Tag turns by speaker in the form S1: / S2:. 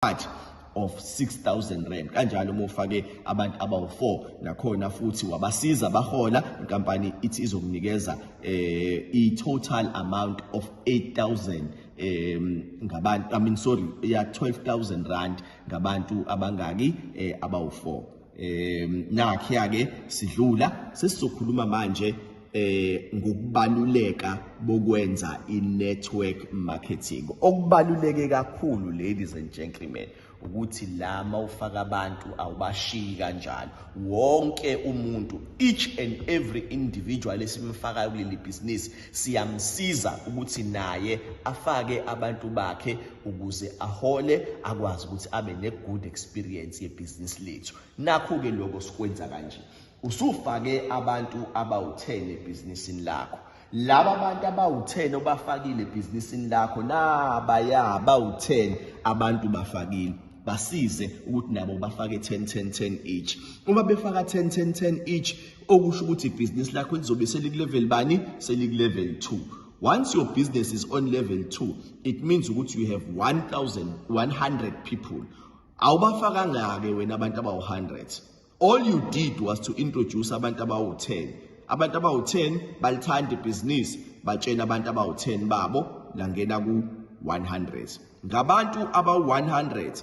S1: of 6,000 rand. Kanjalo uma ufake abantu abawu4 nakhona futhi wabasiza bahola, inkampani ithi izokunikeza total amount of 8,000 ngabantu, 12,000 rand ngabantu abangaki abawu4. Nakhe ke sidlula sesizokhuluma manje ngokubaluleka bokwenza i-network marketing. Okubaluleke kakhulu, ladies and gentlemen, ukuthi la mawufaka abantu awubashiyi kanjalo. Wonke umuntu, each and every individual esimfaka kuleli business, siyamsiza ukuthi naye afake abantu bakhe ukuze ahole, akwazi ukuthi abe ne good experience ye business lethu. Nakho ke lokho sikwenza kanje. Usufake abantu abawu10 ebhizinisini lakho. Laba abantu abawu10 obafakile ebhizinisini lakho nabaya bawu10 abantu bafakile. Basize ukuthi nabo bafake 10 each. Uma befaka 10 each, okusho ukuthi ibhizinisi lakho lizobe selikulevel bani? Selikulevel 2. Once your business is on level 2, it means ukuthi you have 1,100 people. Awubafaka ngake wena abantu abawu100. All you did was to introduce abantu abawu10. Abantu abawu10 balithanda ibhizinisi, batshena abantu abawu10 babo langena ku100. Ngabantu abawu100